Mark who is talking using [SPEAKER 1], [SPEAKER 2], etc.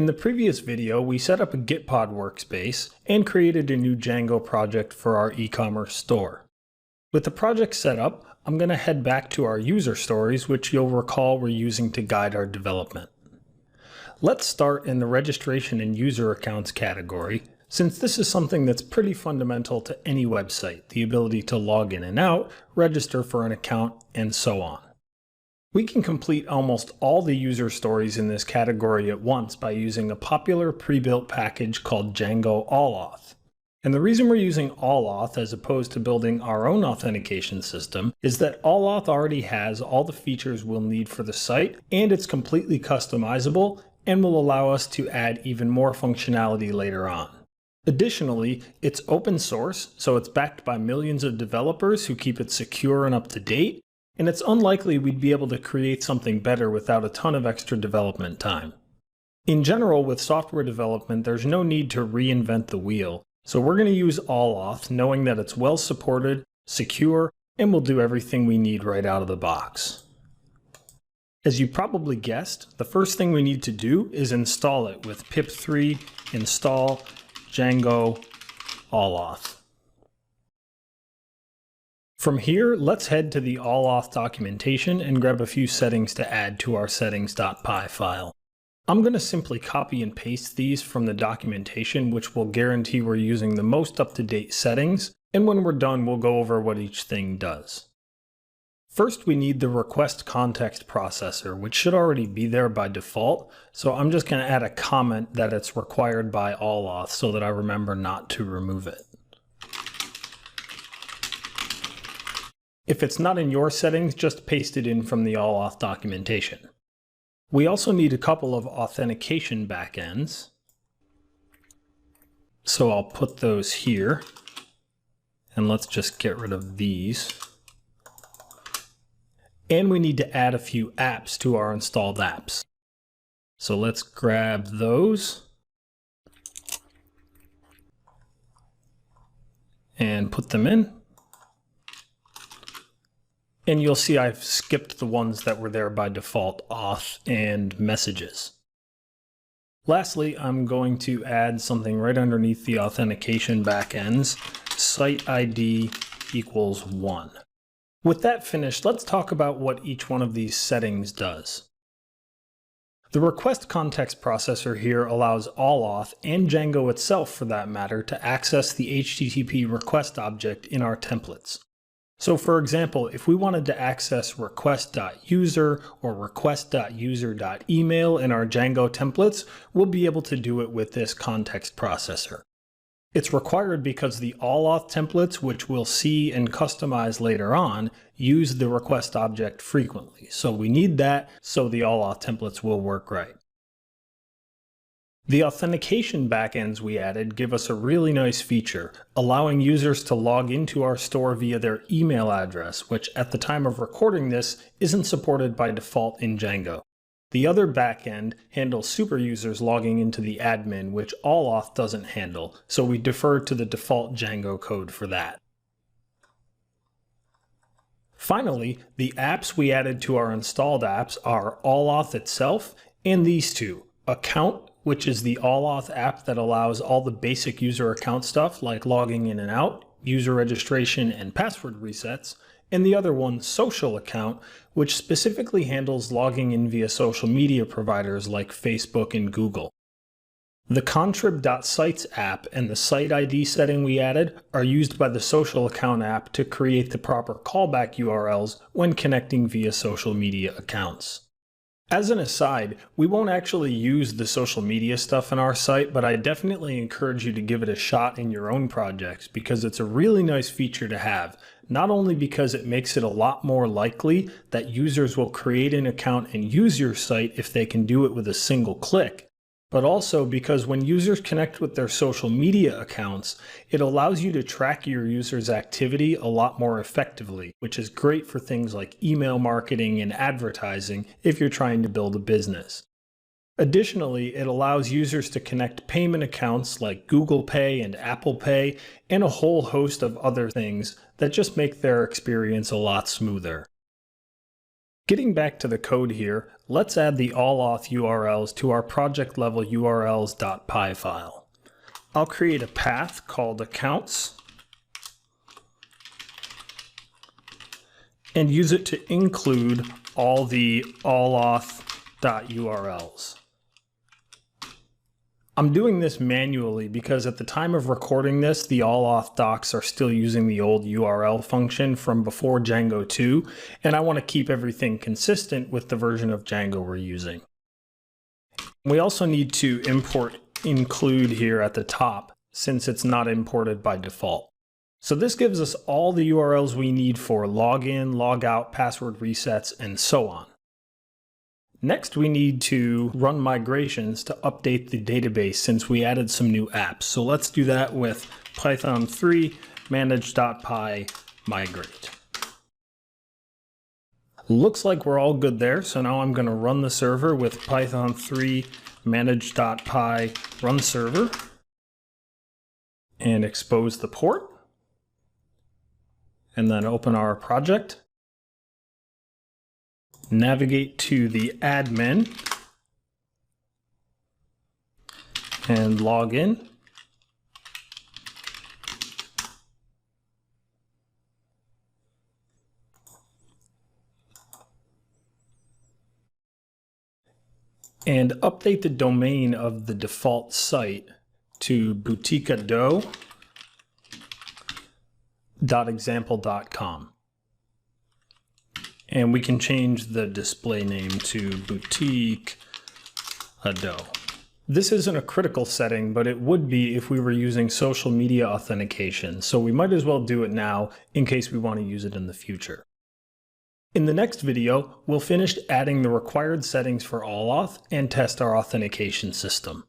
[SPEAKER 1] In the previous video, we set up a Gitpod workspace and created a new Django project for our e-commerce store. With the project set up, I'm going to head back to our user stories, which you'll recall we're using to guide our development. Let's start in the registration and user accounts category, since this is something that's pretty fundamental to any website, the ability to log in and out, register for an account, and so on. We can complete almost all the user stories in this category at once by using a popular pre-built package called Django Allauth. And the reason we're using Allauth as opposed to building our own authentication system is that Allauth already has all the features we'll need for the site, and it's completely customizable and will allow us to add even more functionality later on. Additionally, it's open source, so it's backed by millions of developers who keep it secure and up to date, and it's unlikely we'd be able to create something better without a ton of extra development time. In general, with software development, there's no need to reinvent the wheel, so we're going to use Allauth, knowing that it's well supported, secure, and will do everything we need right out of the box. As you probably guessed, the first thing we need to do is install it with pip3 install Django Allauth. From here, let's head to the Allauth documentation and grab a few settings to add to our settings.py file. I'm going to simply copy and paste these from the documentation, which will guarantee we're using the most up-to-date settings, and when we're done, we'll go over what each thing does. First, we need the request context processor, which should already be there by default, so I'm just going to add a comment that it's required by Allauth so that I remember not to remove it. If it's not in your settings, just paste it in from the Allauth documentation. We also need a couple of authentication backends, so I'll put those here, and let's just get rid of these. And we need to add a few apps to our installed apps. So let's grab those and put them in. And you'll see I've skipped the ones that were there by default, auth and messages. Lastly, I'm going to add something right underneath the authentication backends, site ID equals 1. With that finished, let's talk about what each one of these settings does. The request context processor here allows Allauth, and Django itself for that matter, to access the HTTP request object in our templates. So for example, if we wanted to access request.user or request.user.email in our Django templates, we'll be able to do it with this context processor. It's required because the Allauth templates, which we'll see and customize later on, use the request object frequently. So we need that so the Allauth templates will work right. The authentication backends we added give us a really nice feature, allowing users to log into our store via their email address, which at the time of recording this isn't supported by default in Django. The other backend handles super users logging into the admin, which Allauth doesn't handle, so we defer to the default Django code for that. Finally, the apps we added to our installed apps are Allauth itself and these two, Account, which is the Allauth app that allows all the basic user account stuff like logging in and out, user registration, and password resets, and the other one, Social Account, which specifically handles logging in via social media providers like Facebook and Google. The contrib.sites app and the site ID setting we added are used by the Social Account app to create the proper callback URLs when connecting via social media accounts. As an aside, we won't actually use the social media stuff in our site, but I definitely encourage you to give it a shot in your own projects because it's a really nice feature to have, not only because it makes it a lot more likely that users will create an account and use your site if they can do it with a single click, but also because when users connect with their social media accounts, it allows you to track your users' activity a lot more effectively, which is great for things like email marketing and advertising if you're trying to build a business. Additionally, it allows users to connect payment accounts like Google Pay and Apple Pay and a whole host of other things that just make their experience a lot smoother. Getting back to the code here, let's add the Allauth URLs to our project level urls.py file. I'll create a path called accounts and use it to include all the allauth.urls. I'm doing this manually because at the time of recording this, the Allauth docs are still using the old URL function from before Django 2, and I want to keep everything consistent with the version of Django we're using. We also need to import include here at the top, since it's not imported by default. So this gives us all the URLs we need for login, logout, password resets, and so on. Next, we need to run migrations to update the database since we added some new apps. So let's do that with Python 3 manage.py migrate. Looks like we're all good there. So now I'm going to run the server with Python 3 manage.py run server and expose the port. And then open our project. Navigate to the admin and log in. And update the domain of the default site to boutiqueado.example.com. And we can change the display name to Boutique Ado. This isn't a critical setting, but it would be if we were using social media authentication, so we might as well do it now in case we want to use it in the future. In the next video, we'll finish adding the required settings for Allauth and test our authentication system.